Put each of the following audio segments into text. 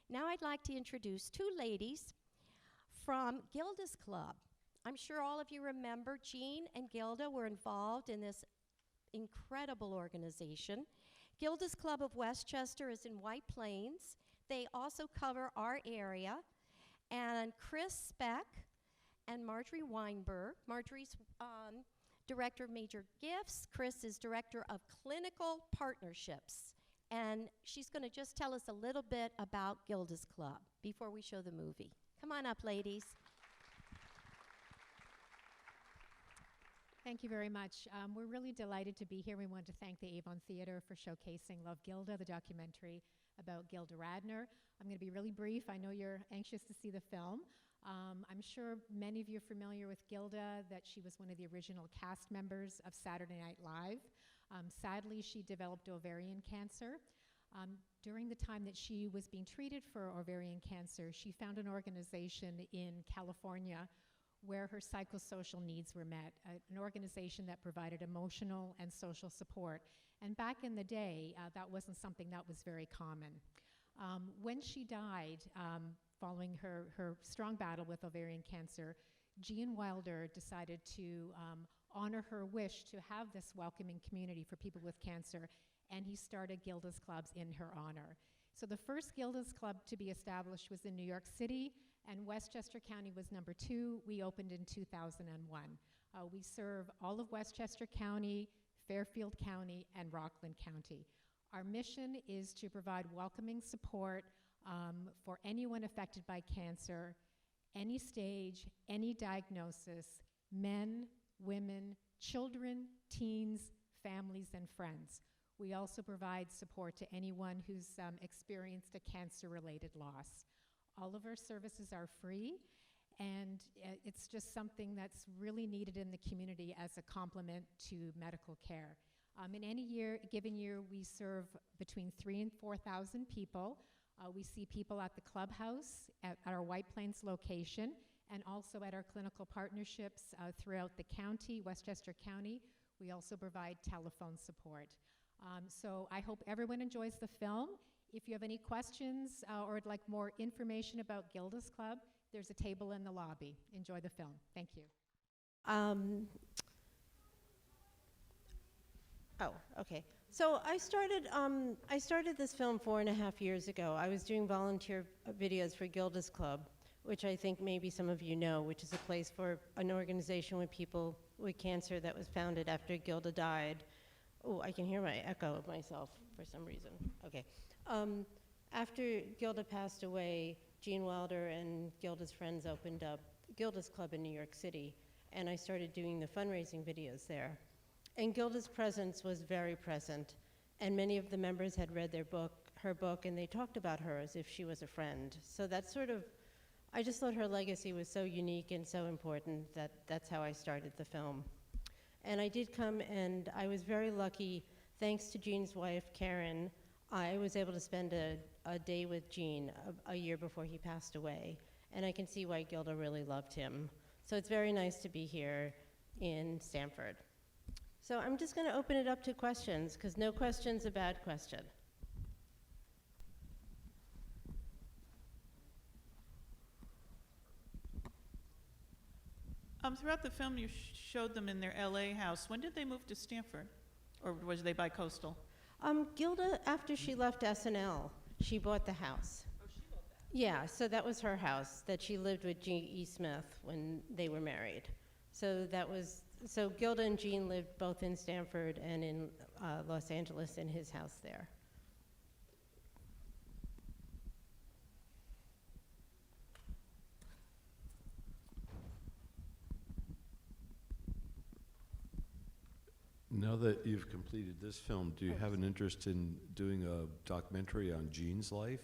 Now I'd like to introduce two ladies from Gilda's Club. I'm sure all of you remember Jean and Gilda were involved in this incredible organization. Gilda's Club of Westchester is in White Plains. They also cover our area. And Chris Speck and Marjorie Weinberg. Marjorie's Director of Major Gifts. Chris is Director of Clinical Partnerships. And she's going to just tell us a little bit about Gilda's Club before we show the movie. Come on up, ladies. Thank you very much. We're really delighted to be here. We want to thank the Avon Theater for showcasing Love Gilda, the documentary about Gilda Radner. I'm going to be really brief. I know you're anxious to see the film. I'm sure many of you are familiar with Gilda, that she was one of the original cast members of Saturday Night Live. Sadly, she developed ovarian cancer. During the time that she was being treated for ovarian cancer, she found an organization in California where her psychosocial needs were met, an organization that provided emotional and social support. And back in the day, that wasn't something that was very common. When she died, following her strong battle with ovarian cancer, Gene Wilder decided to honor her wish to have this welcoming community for people with cancer, and he started Gilda's Clubs in her honor. So the first Gilda's Club to be established was in New York City, and Westchester County was number 2. We opened in 2001. We serve all of Westchester County, Fairfield County, and Rockland County. Our mission is to provide welcoming support for anyone affected by cancer, any stage, any diagnosis, men, women, children, teens, families, and friends. We also provide support to anyone who's experienced a cancer-related loss. All of our services are free, and it's just something that's really needed in the community as a complement to medical care. In any given year, we serve between 3,000 and 4,000 people. We see people at the clubhouse, at our White Plains location, and also at our clinical partnerships throughout the county, Westchester County. We also provide telephone support. So I hope everyone enjoys the film. If you have any questions or would like more information about Gilda's Club, there's a table in the lobby. Enjoy the film. Thank you. Oh, okay. So I started this film 4.5 years ago. I was doing volunteer videos for Gilda's Club, which I think maybe some of you know, which is a place for an organization with people with cancer that was founded after Gilda died. Oh, I can hear my echo of myself for some reason. Okay. After Gilda passed away, Gene Wilder and Gilda's friends opened up Gilda's Club in New York City, and I started doing the fundraising videos there. And Gilda's presence was very present, and many of the members had read her book, and they talked about her as if she was a friend. So that's sort of, I just thought her legacy was so unique and so important that that's how I started the film. And I did come, and I was very lucky, thanks to Gene's wife, Karen, I was able to spend a day with Gene a year before he passed away, and I can see why Gilda really loved him. So it's very nice to be here in Stamford. So I'm just going to open it up to questions, because no question's a bad question. Throughout the film, you showed them in their LA house. When did they move to Stamford? Or was they bi-coastal? Gilda, after she left SNL, she bought the house. Oh, she bought that? Yeah, so that was her house that she lived with G.E. Smith when they were married. So Gilda and Gene lived both in Stamford and in Los Angeles in his house there. Now that you've completed this film, do you have an interest in doing a documentary on Gene's life?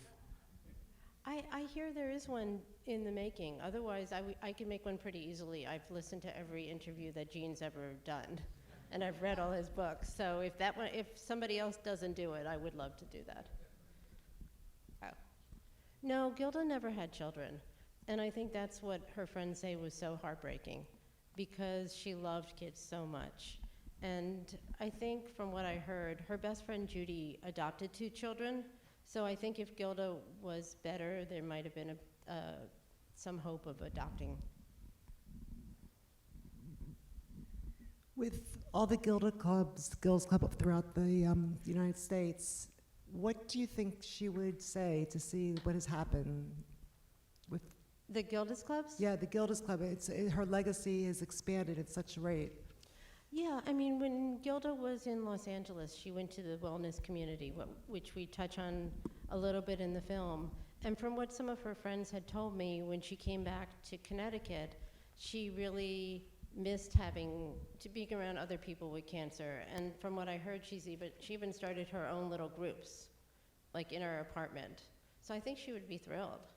I hear there is one in the making. Otherwise, I can make one pretty easily. I've listened to every interview that Gene's ever done, and I've read all his books. So if somebody else doesn't do it, I would love to do that. Oh. No, Gilda never had children, and I think that's what her friends say was so heartbreaking, because she loved kids so much. And I think from what I heard, her best friend Judy adopted 2 children, So I think if Gilda was better, there might have been some hope of adopting. With all the Girls Club throughout the United States, what do you think she would say to see what has happened with? The Gilda's clubs? Yeah, the Gilda's Club. Her legacy has expanded at such a rate. Yeah, I mean, when Gilda was in Los Angeles, she went to the wellness community, which we touch on a little bit in the film. And from what some of her friends had told me, when she came back to Connecticut, she really missed to being around other people with cancer. And from what I heard, she even started her own little groups, like in her apartment. So I think she would be thrilled.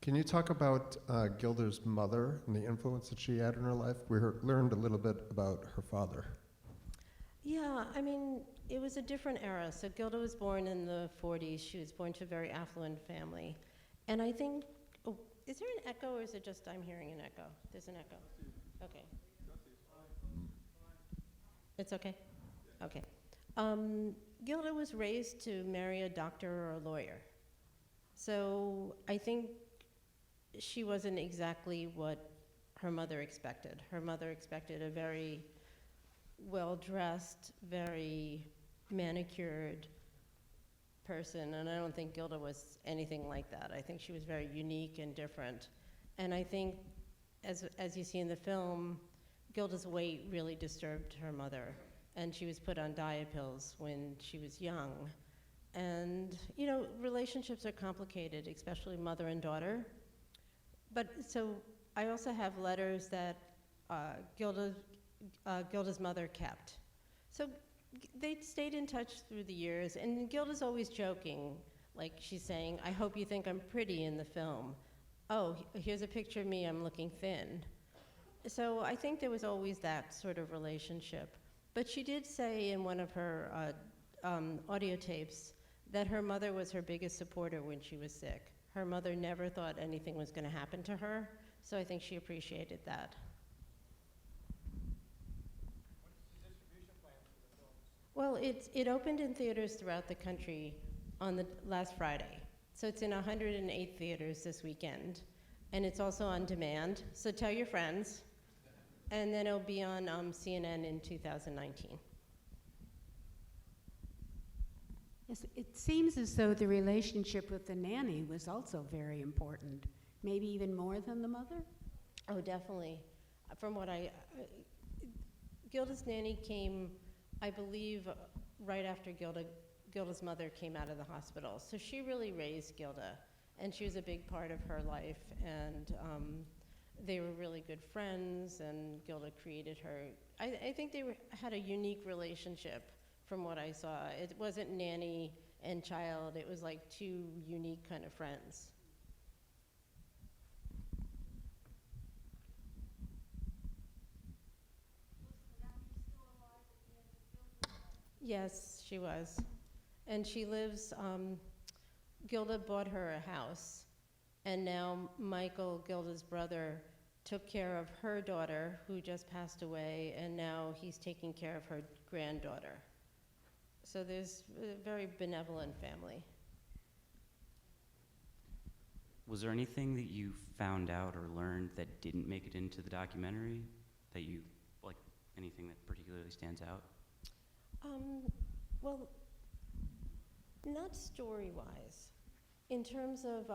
Can you talk about Gilda's mother and the influence that she had in her life? We learned a little bit about her father. Yeah, I mean, it was a different era. So Gilda was born in the 40s. She was born to a very affluent family. And I think, is there an echo or is it just I'm hearing an echo? There's an echo. Okay. It's okay? Okay. Gilda was raised to marry a doctor or a lawyer. So I think she wasn't exactly what her mother expected. Her mother expected a very well-dressed, very manicured person, and I don't think Gilda was anything like that. I think she was very unique and different. And I think, as you see in the film, Gilda's weight really disturbed her mother, and she was put on diet pills when she was young. And, you know, relationships are complicated, especially mother and daughter. But so I also have letters that Gilda's mother kept. So they stayed in touch through the years, and Gilda's always joking, like she's saying, I hope you think I'm pretty in the film. Oh, here's a picture of me, I'm looking thin. So I think there was always that sort of relationship. But she did say in one of her audio tapes that her mother was her biggest supporter when she was sick. Her mother never thought anything was going to happen to her, so I think she appreciated that. Well, it opened in theaters throughout the country on the last Friday. So it's in 108 theaters this weekend. And it's also on demand, so tell your friends. And then it'll be on CNN in 2019. Yes, it seems as though the relationship with the nanny was also very important, maybe even more than the mother? Oh, definitely. From what Gilda's nanny came, I believe, right after Gilda's mother came out of the hospital. So she really raised Gilda, and she was a big part of her life, and they were really good friends, and Gilda created her. I think they had a unique relationship from what I saw. It wasn't nanny and child, it was like two unique kind of friends. Yes, she was. And she lives, Gilda bought her a house, and now Michael, Gilda's brother, took care of her daughter, who just passed away, and now he's taking care of her granddaughter. So there's a very benevolent family. Was there anything that you found out or learned that didn't make it into the documentary? That you, like, anything that particularly stands out? Well, not story-wise. In terms of,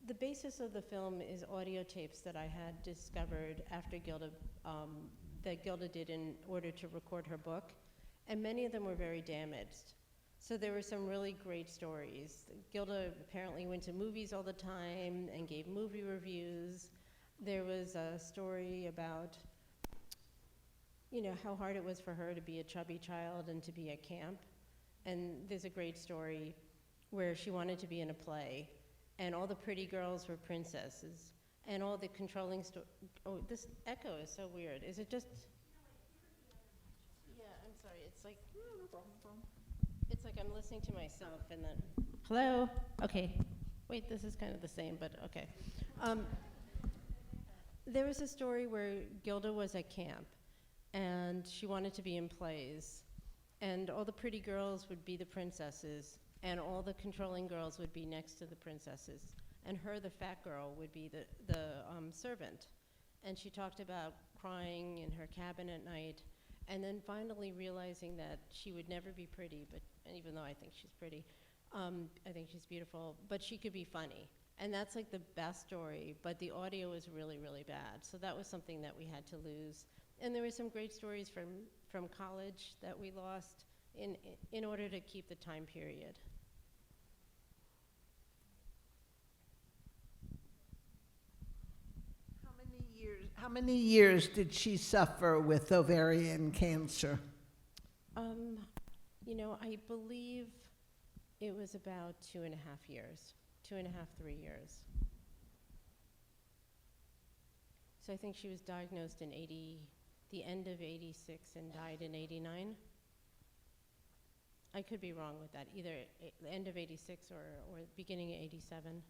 the basis of the film is audio tapes that I had discovered after that Gilda did in order to record her book, and many of them were very damaged. So there were some really great stories. Gilda apparently went to movies all the time and gave movie reviews. There was a story about, you know, how hard it was for her to be a chubby child and to be at camp. And there's a great story where she wanted to be in a play, and all the pretty girls were princesses, and all the controlling oh, this echo is so weird. Is it just? Yeah, I'm sorry. It's like I'm listening to myself, and then, hello? Okay. Wait, this is kind of the same, but okay. There was a story where Gilda was at camp, and she wanted to be in plays. And all the pretty girls would be the princesses, and all the controlling girls would be next to the princesses. And her, the fat girl, would be the servant. And she talked about crying in her cabin at night, and then finally realizing that she would never be pretty, but even though I think she's pretty, I think she's beautiful, but she could be funny. And that's like the best story, but the audio was really, really bad. So that was something that we had to lose. And there were some great stories from college that we lost in order to keep the time period. How many years did she suffer with ovarian cancer? You know, I believe it was about 2.5 years, 2.5, 3 years. So I think she was diagnosed in the end of 86 and died in 89. I could be wrong with that, either the end of 86 or beginning of 87.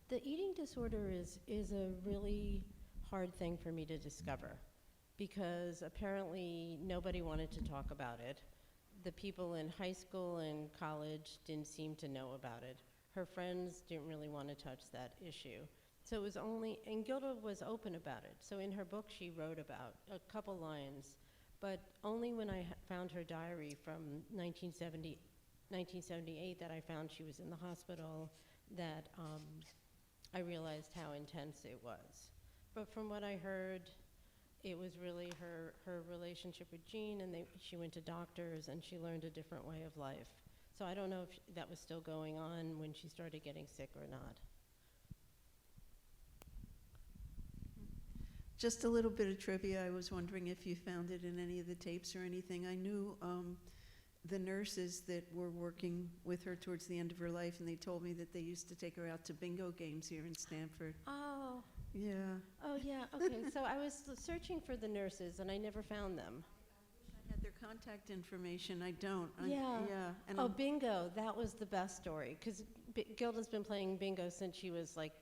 The eating disorder is a really hard thing for me to discover because apparently nobody wanted to talk about it. The people in high school and college didn't seem to know about it. Her friends didn't really want to touch that issue. So it was only, and Gilda was open about it. So in her book she wrote about a couple lines, but only when I found her diary from 1978 that I found she was in the hospital that I realized how intense it was. But from what I heard, it was really her relationship with Jean, and she went to doctors and she learned a different way of life. So I don't know if that was still going on when she started getting sick or not. Just a little bit of trivia. I was wondering if you found it in any of the tapes or anything. I knew the nurses that were working with her towards the end of her life, and they told me that they used to take her out to bingo games here in Stamford. Oh. Yeah. Oh, yeah, okay. So I was searching for the nurses, and I never found them. I had their contact information. I don't. Yeah. Yeah. And Oh, bingo. That was the best story, because Gilda's been playing bingo since she was, like,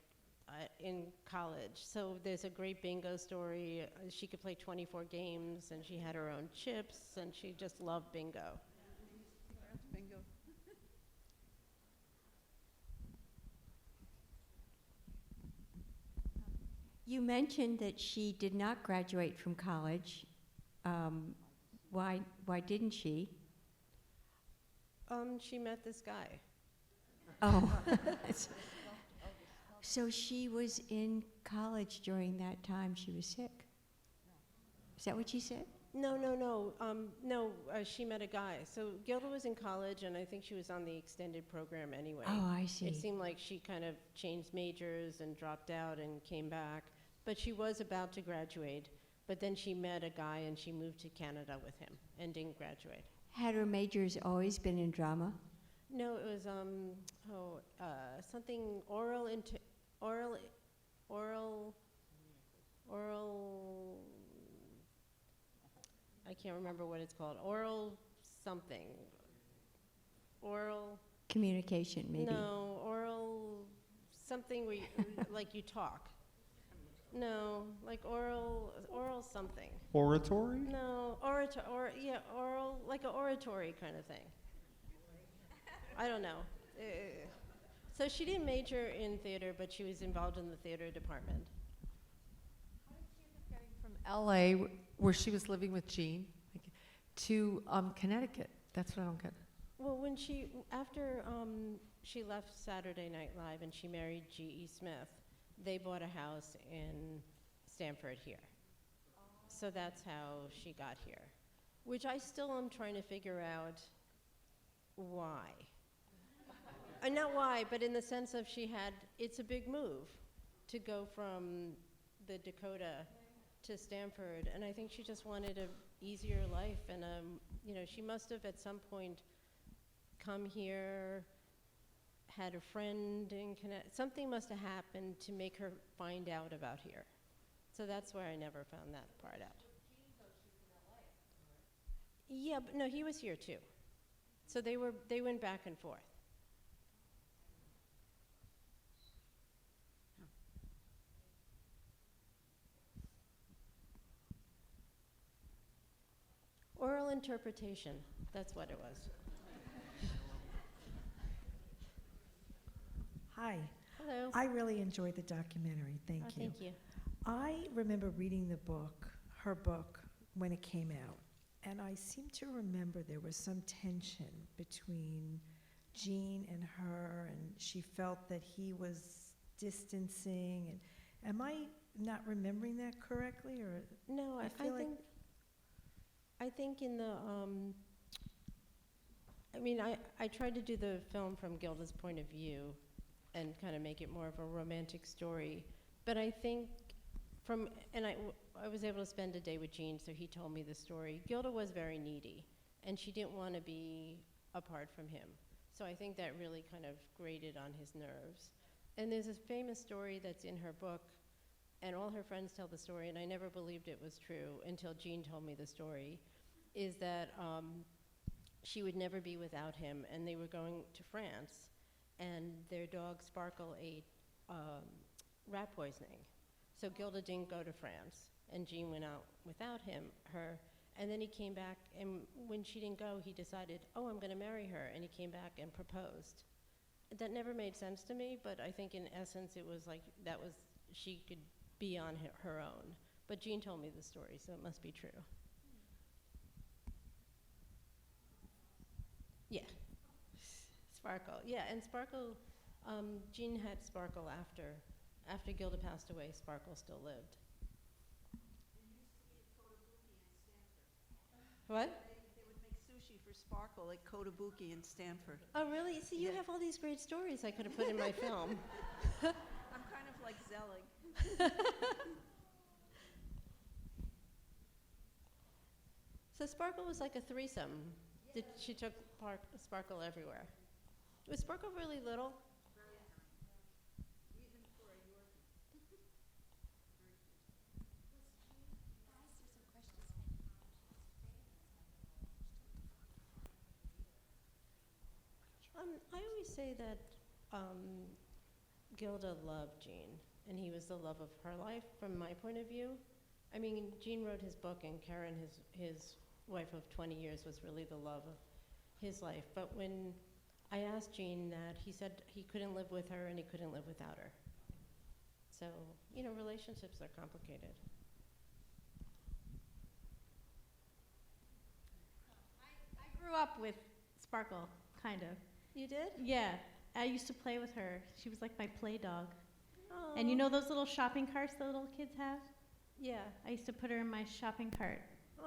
in college. So there's a great bingo story. She could play 24 games, and she had her own chips, and she just loved bingo. bingo. You mentioned that she did not graduate from college. Why didn't she? She met this guy. Oh. So she was in college during that time she was sick. Is that what she said? No, she met a guy. So Gilda was in college, and I think she was on the extended program anyway. Oh, I see. It seemed like she kind of changed majors and dropped out and came back. But she was about to graduate, but then she met a guy and she moved to Canada with him and didn't graduate. Had her majors always been in drama? No, it was something oral. I can't remember what it's called. Oral something. Oral. Communication, maybe. No, oral something where you, like you talk. No, like oral something. Oratory? No, oral, like an oratory kind of thing. I don't know. So she didn't major in theater, but she was involved in the theater department. From LA, where she was living with Jean, to Connecticut. That's what I don't get. Well, after she left Saturday Night Live and she married G.E. Smith, they bought a house in Stamford here. So that's how she got here, which I still am trying to figure out why. Not why, but in the sense of it's a big move to go from the Dakota to Stamford, and I think she just wanted an easier life, and she must have at some point come here, had a friend in Connecticut. Something must have happened to make her find out about here. So that's where I never found that part out. Yeah, but no, he was here too. So they went back and forth. Oral interpretation, that's what it was. Hi. Hello. I really enjoyed the documentary. Thank Oh, you. thank you. I remember reading the book, her book, when it came out, and I seem to remember there was some tension between Jean and her, and she felt that he was distancing. And am I not remembering that correctly, or No, I feel like think in the, I tried to do the film from Gilda's point of view and kind of make it more of a romantic story. But I think I was able to spend a day with Jean, so he told me the story. Gilda was very needy, and she didn't want to be apart from him. So I think that really kind of grated on his nerves. And there's a famous story that's in her book, and all her friends tell the story, and I never believed it was true until Jean told me the story, is that she would never be without him, and they were going to France, and their dog Sparkle ate rat poisoning. So Gilda didn't go to France, and Jean went out without her, and then he came back, and when she didn't go, he decided, oh, I'm gonna marry her, and he came back and proposed. That never made sense to me, but I think in essence it was like, she could be on her own. But Jean told me the story, so it must be true. Yeah. Sparkle, yeah, and Sparkle, Jean had Sparkle after Gilda passed away. Sparkle still lived. What? They would make sushi for Sparkle at Kotobuki in Stanford. Oh, really? See, you have all these great stories I could have put in my film. I'm kind of like Zelig. So Sparkle was like a threesome. She took Sparkle everywhere. Was Sparkle really little? I always say that Gilda loved Jean, and he was the love of her life from my point of view. I mean, Jean wrote his book, and Karen, his wife of 20 years, was really the love of his life. But when I asked Jean that, he said he couldn't live with her and he couldn't live without her. So, relationships are complicated. I grew up with Sparkle, kind of. You did? Yeah. I used to play with her. She was like my play dog. Aww. And you know those little shopping carts the little kids have? Yeah. I used to put her in my shopping cart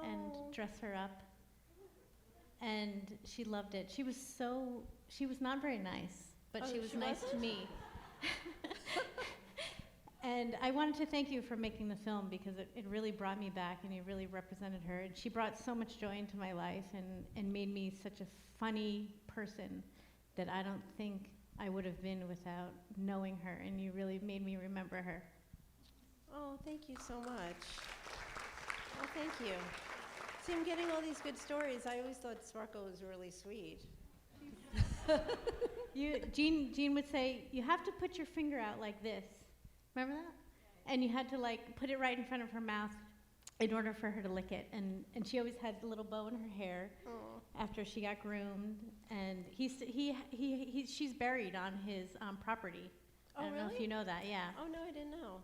and dress her up. And she loved it. She was not very nice, but she was nice to me. And I wanted to thank you for making the film because it really brought me back and you really represented her. And she brought so much joy into my life and made me such a funny person that I don't think I would have been without knowing her. And you really made me remember her. Oh, thank you so much. Oh, thank you. See, I'm getting all these good stories. I always thought Sparkle was really sweet. Jean would say, you have to put your finger out like this. Remember that? And you had to put it right in front of her mouth in order for her to lick it. And she always had a little bow in her hair after she got groomed. And she's buried on his property. Oh, I don't know if you know that, yeah. Oh, no, I didn't know.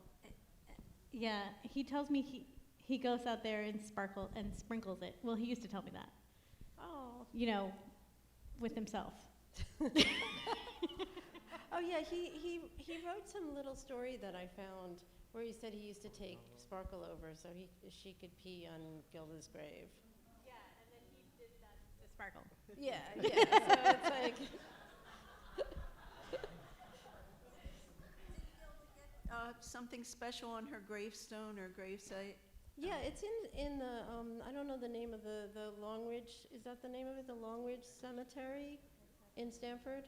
Yeah, he tells me he goes out there and sprinkles it. Well, he used to tell me that. Oh. With himself. Oh, yeah, he wrote some little story that I found where he said he used to take Sparkle over so she could pee on Gilda's grave. Yeah, and then he did that to Sparkle. Yeah, so it's like... Something special on her gravestone or gravesite? Yeah, it's in the, I don't know the name of the Long Ridge, is that the name of it? The Long Ridge Cemetery in Stanford?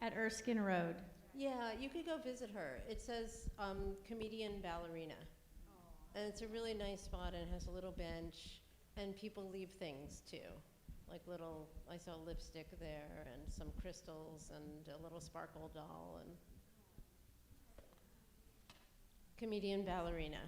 At Erskine Road. Yeah, you could go visit her. It says comedian ballerina. And it's a really nice spot and it has a little bench and people leave things too. Like I saw lipstick there and some crystals and a little Sparkle doll and comedian ballerina.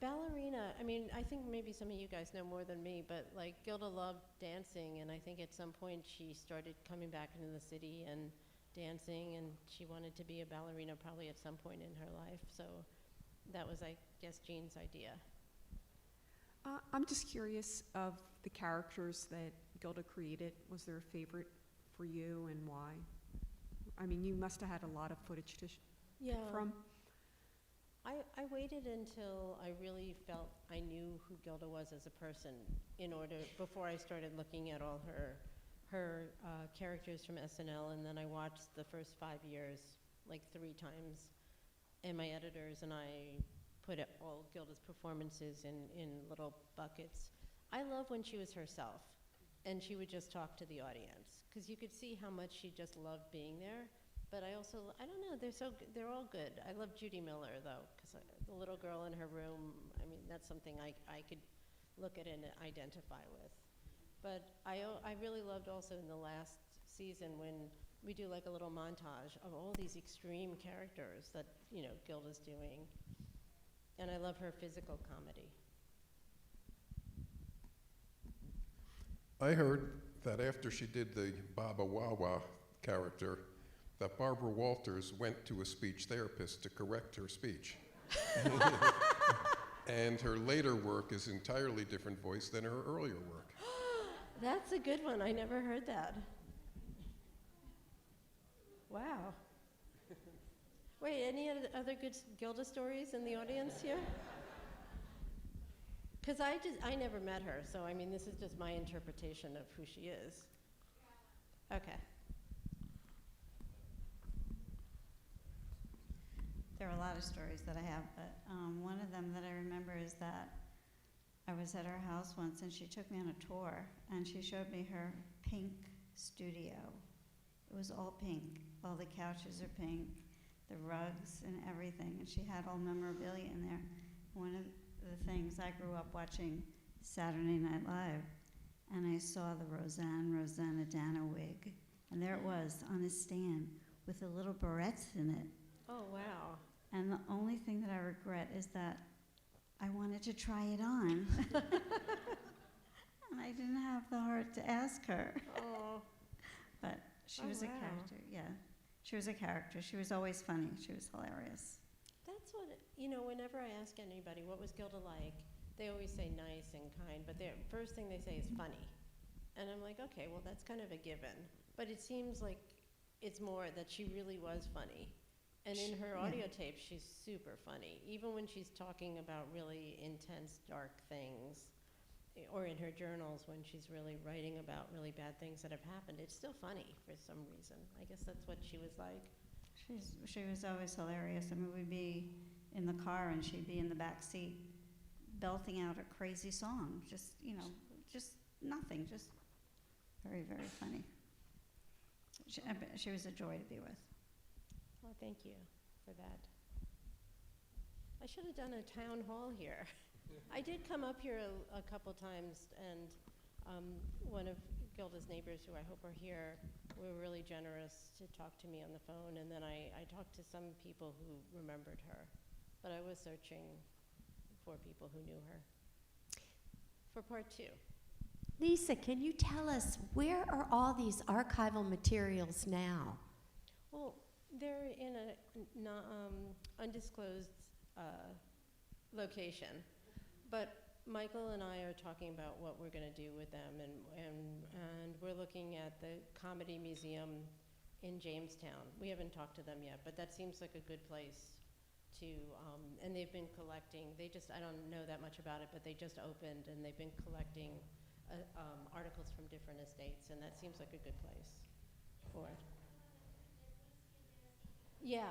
Ballerina, I mean, I think maybe some of you guys know more than me, but like Gilda loved dancing, and I think at some point she started coming back into the city and dancing, and she wanted to be a ballerina probably at some point in her life. So that was, I guess, Jean's idea. I'm just curious of the characters that Gilda created. Was there a favorite for you, and why? I mean, you must have had a lot of footage to pick from. I waited until I really felt I knew who Gilda was as a person before I started looking at all her characters from SNL, and then I watched the first 5 years like 3 times, and my editors and I put all Gilda's performances in little buckets. I love when she was herself, and she would just talk to the audience, because you could see how much she just loved being there. But I don't know, they're all good. I love Judy Miller, though, because the little girl in her room, I mean, that's something I could look at and identify with. But I really loved also in the last season when we do like a little montage of all these extreme characters that, Gilda's doing. And I love her physical comedy. I heard that after she did the Baba Wawa character, that Barbara Walters went to a speech therapist to correct her speech. And her later work is entirely different voice than her earlier work. That's a good one. I never heard that. Wow. Wait, any other good Gilda stories in the audience here? Because I never met her, so I mean, this is just my interpretation of who she is. Okay. There are a lot of stories that I have, but one of them that I remember is that I was at her house once and she took me on a tour and she showed me her pink studio. It was all pink. All the couches are pink, the rugs and everything, and she had all memorabilia in there. One of the things, I grew up watching Saturday Night Live, and I saw the Rosanna wig, and there it was on a stand with the little barrettes in it. Oh, wow. And the only thing that I regret is that I wanted to try it on. And I didn't have the heart to ask her. Oh. But she was a character, yeah. She was a character. She was always funny. She was hilarious. That's what, whenever I ask anybody, what was Gilda like, they always say nice and kind, but the first thing they say is funny. And I'm like, okay, well, that's kind of a given. But it seems like it's more that she really was funny. And in her audio tapes, she's super funny. Even when she's talking about really intense, dark things, or in her journals when she's really writing about really bad things that have happened, it's still funny for some reason. I guess that's what she was like. She was always hilarious. I mean, we'd be in the car and she'd be in the back seat belting out a crazy song. Just, just nothing. Just very, very funny. She was a joy to be with. Well, thank you for that. I should have done a town hall here. I did come up here a couple times, and one of Gilda's neighbors, who I hope are here, were really generous to talk to me on the phone, and then I talked to some people who remembered her. But I was searching for people who knew her for part 2. Lisa, can you tell us, where are all these archival materials now? Well, they're in a undisclosed location, but Michael and I are talking about what we're going to do with them, and we're looking at the Comedy Museum in Jamestown. We haven't talked to them yet, but that seems like a good place to, and they've been collecting, I don't know that much about it, but they just opened and they've been collecting articles from different estates, and that seems like a good place for it. Yeah.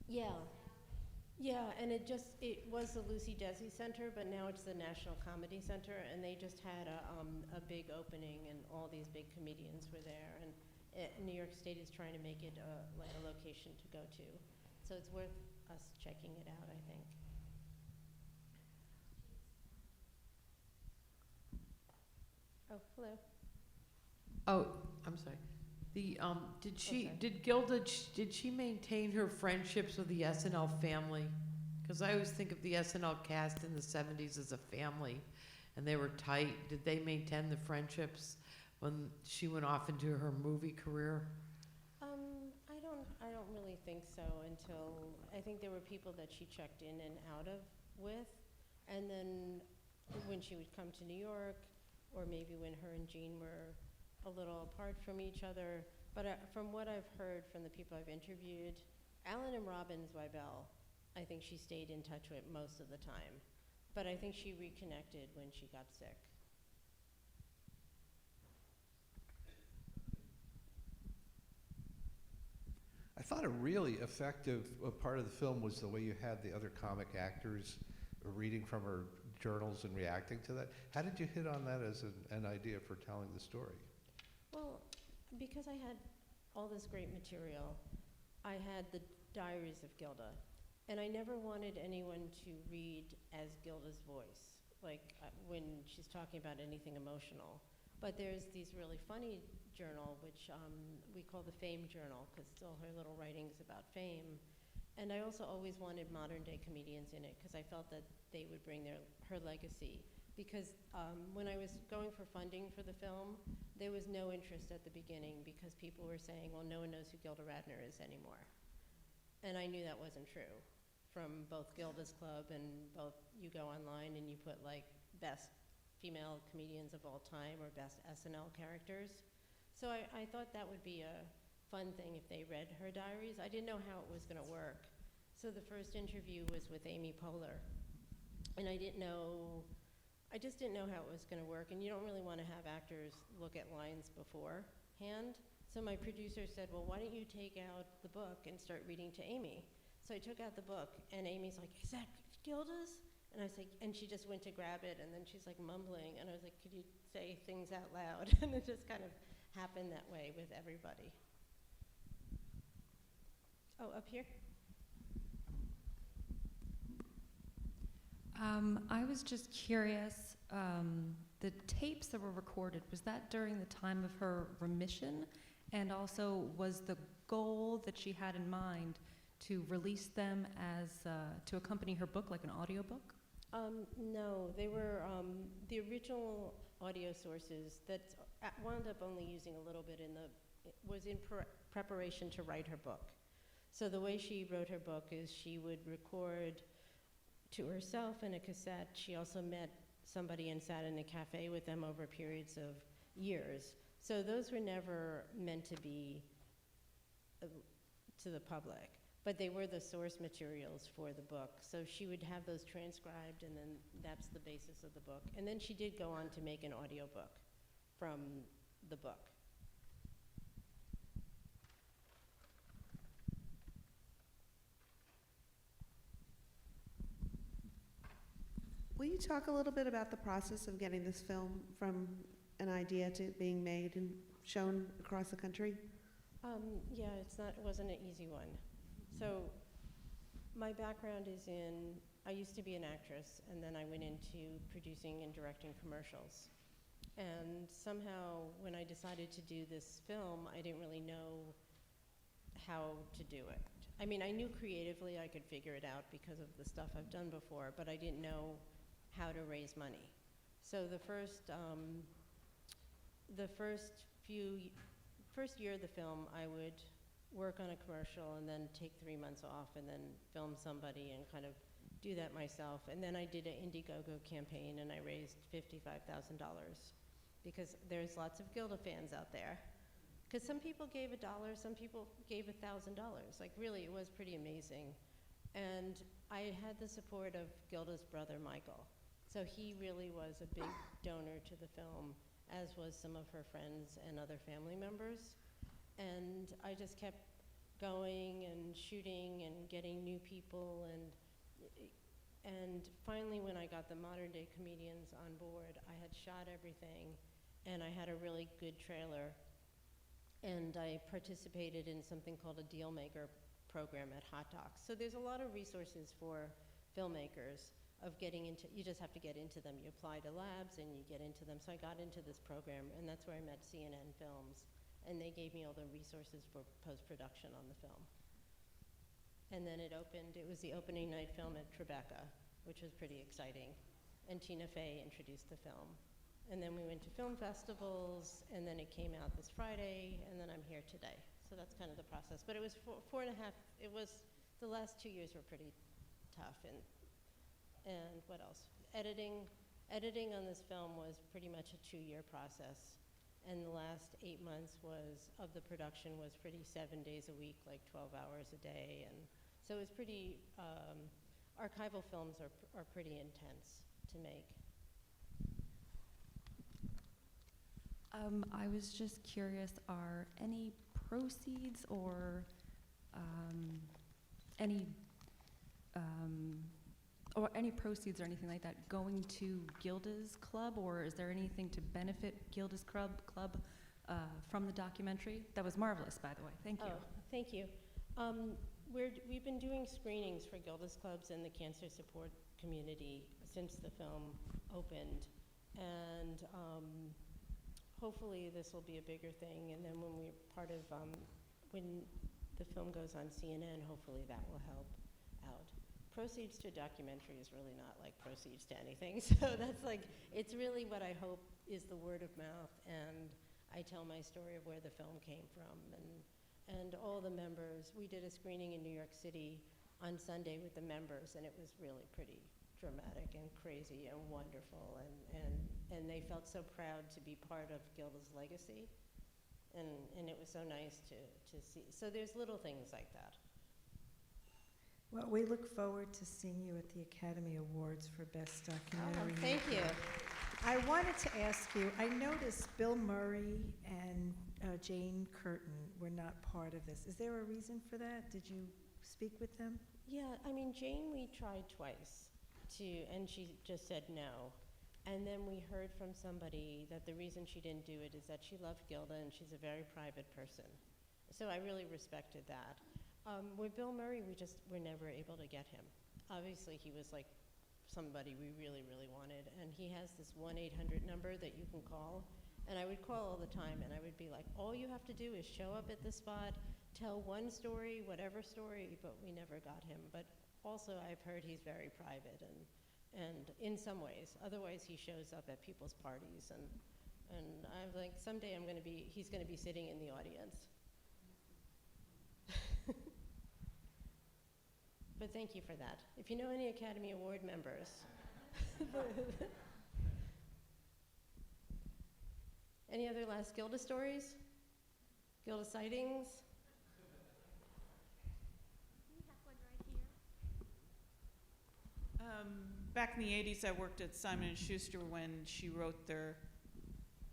Yeah. Yeah, and it was the Lucy Desi Center, but now it's the National Comedy Center, and they just had a big opening, and all these big comedians were there, and New York State is trying to make it like a location to go to. So it's worth us checking it out, I think. Oh, hello. Oh, I'm sorry. Did Gilda, did she maintain her friendships with the SNL family? Because I always think of the SNL cast in the 70s as a family, and they were tight. Did they maintain the friendships when she went off into her movie career? I don't really think so until, I think there were people that she checked in and out of with, and then when she would come to New York, or maybe when her and Jean were a little apart from each other. But from what I've heard from the people I've interviewed, Alan and Robin Zweibel, I think she stayed in touch with most of the time. But I think she reconnected when she got sick. I thought a really effective part of the film was the way you had the other comic actors reading from her journals and reacting to that. How did you hit on that as an idea for telling the story? Well, because I had all this great material, I had the diaries of Gilda, and I never wanted anyone to read as Gilda's voice, like when she's talking about anything emotional. But there's these really funny journal, which we call the Fame Journal, because still her little writings about fame. And I also always wanted modern day comedians in it, because I felt that they would bring her legacy. Because when I was going for funding for the film, there was no interest at the beginning, because people were saying, well, no one knows who Gilda Radner is anymore. And I knew that wasn't true. From both Gilda's Club and both, you go online and you put like best female comedians of all time or best SNL characters. So I thought that would be a fun thing if they read her diaries. I didn't know how it was going to work. So the first interview was with Amy Poehler. And I just didn't know how it was going to work. And you don't really want to have actors look at lines beforehand. So my producer said, well, why don't you take out the book and start reading to Amy? So I took out the book, and Amy's like, is that Gilda's? And I was like, and she just went to grab it, and then she's like mumbling, and I was like, could you say things out loud? And it just kind of happened that way with everybody. Oh, up here? I was just curious, the tapes that were recorded, was that during the time of her remission? And also, was the goal that she had in mind to release them as, to accompany her book, like an audiobook? No, they were the original audio sources that wound up only using a little bit was in preparation to write her book. So the way she wrote her book is she would record to herself in a cassette. She also met somebody and sat in a cafe with them over periods of years. So those were never meant to be to the public, but they were the source materials for the book. So she would have those transcribed, and then that's the basis of the book. And then she did go on to make an audiobook from the book. Will you talk a little bit about the process of getting this film from an idea to being made and shown across the country? Yeah, it wasn't an easy one. So my background is I used to be an actress, and then I went into producing and directing commercials. And somehow, when I decided to do this film, I didn't really know how to do it. I mean, I knew creatively I could figure it out because of the stuff I've done before, but I didn't know how to raise money. So the first year of the film, I would work on a commercial and then take 3 months off and then film somebody and kind of do that myself. And then I did an Indiegogo campaign, and I raised $55,000 because there's lots of Gilda fans out there. Because some people gave $1, some people gave $1,000. Like, really, it was pretty amazing. And I had the support of Gilda's brother, Michael. So he really was a big donor to the film, as was some of her friends and other family members. And I just kept going and shooting and getting new people, and finally, when I got the modern day comedians on board, I had shot everything, and I had a really good trailer, and I participated in something called a deal maker program at Hot Docs. So there's a lot of resources for filmmakers of getting into, you just have to get into them. You apply to labs and you get into them. So I got into this program, and that's where I met CNN Films. and they gave me all the resources for post-production on the film. And then it opened, it was the opening night film at Tribeca, which was pretty exciting. And Tina Fey introduced the film. And then we went to film festivals, and then it came out this Friday, and then I'm here today. So that's kind of the process. But it was four and a half, the last 2 years were pretty tough. And what else? Editing on this film was pretty much a 2-year process. And the last 8 months of the production was pretty 7 days a week, like 12 hours a day. And so it was pretty, archival films are pretty intense to make. I was just curious, are any proceeds or any proceeds or anything like that going to Gilda's Club, or is there anything to benefit Gilda's Club from the documentary? That was marvelous, by the way. Thank you. Oh, thank you. We've been doing screenings for Gilda's Clubs and the cancer support community since the film opened. And hopefully this will be a bigger thing. And then when we're part of, when the film goes on CNN, hopefully that will help out. Proceeds to a documentary is really not like proceeds to anything. So that's like, it's really what I hope is the word of mouth. And I tell my story of where the film came from. And all the members, we did a screening in New York City on Sunday with the members, and it was really pretty dramatic and crazy and wonderful. And they felt so proud to be part of Gilda's legacy. And it was so nice to see. So there's little things like that. Well, we look forward to seeing you at the Academy Awards for Best Documentary. Oh, thank you. I wanted to ask you, I noticed Bill Murray and Jane Curtin were not part of this. Is there a reason for that? Did you speak with them? Yeah, I mean, Jane, we tried twice and she just said no. And then we heard from somebody that the reason she didn't do it is that she loved Gilda and she's a very private person. So I really respected that. With Bill Murray, we're never able to get him. Obviously, he was like somebody we really, really wanted. And he has this 1-800 number that you can call. And I would call all the time, and I would be like, all you have to do is show up at the spot, tell one story, whatever story, but we never got him. But also, I've heard he's very private, and in some ways. Otherwise, he shows up at people's parties. And I'm like, someday he's gonna be sitting in the audience. But thank you for that. If you know any Academy Award members. Any other last Gilda stories? Gilda sightings? Back in the 80s, I worked at Simon & Schuster when she wrote their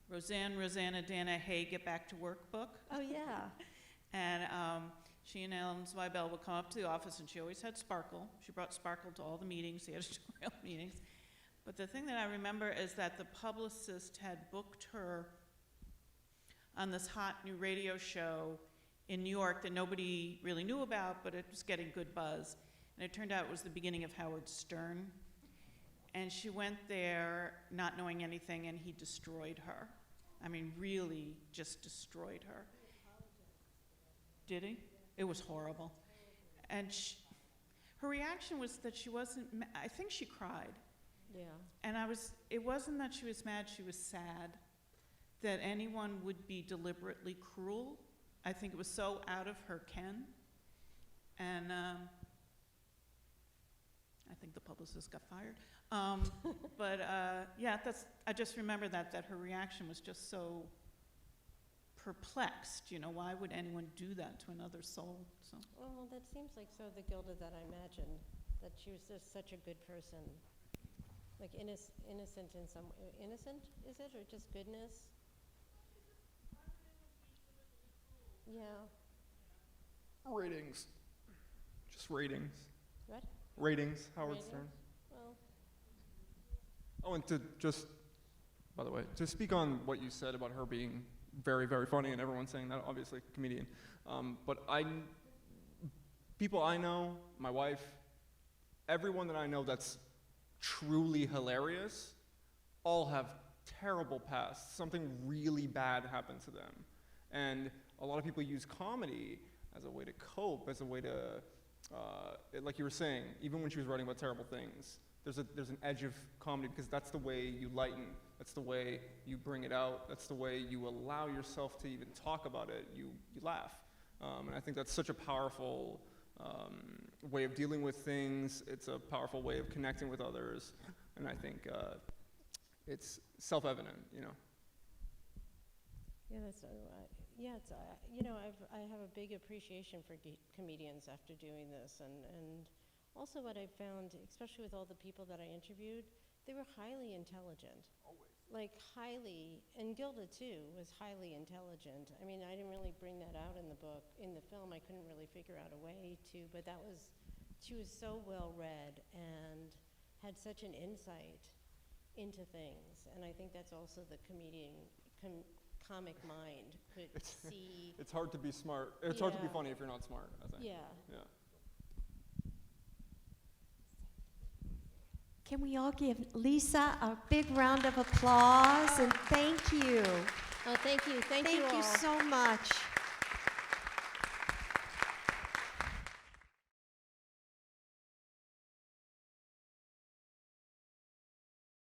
Rosanna, Dana, Hey, Get Back to Work book. Oh, yeah. And she and Ellen Zweibel would come up to the office, and she always had Sparkle. She brought Sparkle to all the meetings, the editorial meetings. But the thing that I remember is that the publicist had booked her on this hot new radio show in New York that nobody really knew about, but it was getting good buzz. And it turned out it was the beginning of Howard Stern. And she went there not knowing anything, and he destroyed her. I mean, really just destroyed her. Did he? It was horrible. And her reaction was that she wasn't, I think she cried. Yeah. And it wasn't that she was mad, she was sad that anyone would be deliberately cruel. I think it was so out of her ken. And I think the publicist got fired. But yeah, I just remember that her reaction was just so perplexed. You know, why would anyone do that to another soul? So. Well, that seems like so the Gilda that I imagined, that she was just such a good person. Like innocent in some way. Innocent, is it? Or just goodness? Yeah. Ratings. Just ratings. What? Ratings, Howard Ratings? Stern. Well. Oh, and to just, by the way, to speak on what you said about her being very, very funny, and everyone saying that, obviously, comedian. But people I know, my wife, everyone that I know that's truly hilarious, all have terrible pasts. Something really bad happened to them. And a lot of people use comedy as a way to cope, as a way to, like you were saying, even when she was writing about terrible things, there's an edge of comedy because that's the way you lighten, that's the way you bring it out, that's the way you allow yourself to even talk about it, you laugh. And I think that's such a powerful way of dealing with things. It's a powerful way of connecting with others, and I think it's self-evident, you know. Yeah, that's I have a big appreciation for comedians after doing this, and also what I found, especially with all the people that I interviewed, they were highly intelligent. Always. Like highly, and Gilda too was highly intelligent. I mean, I didn't really bring that out in the book. In the film, I couldn't really figure out a way to, but she was so well read and had such an insight into things. And I think that's also the comic mind could see. It's hard to be smart. It's hard to be funny if you're not smart, I think. Yeah. Yeah. Can we all give Lisa a big round of applause and thank you? Oh, thank you. Thank you all. Thank you so much.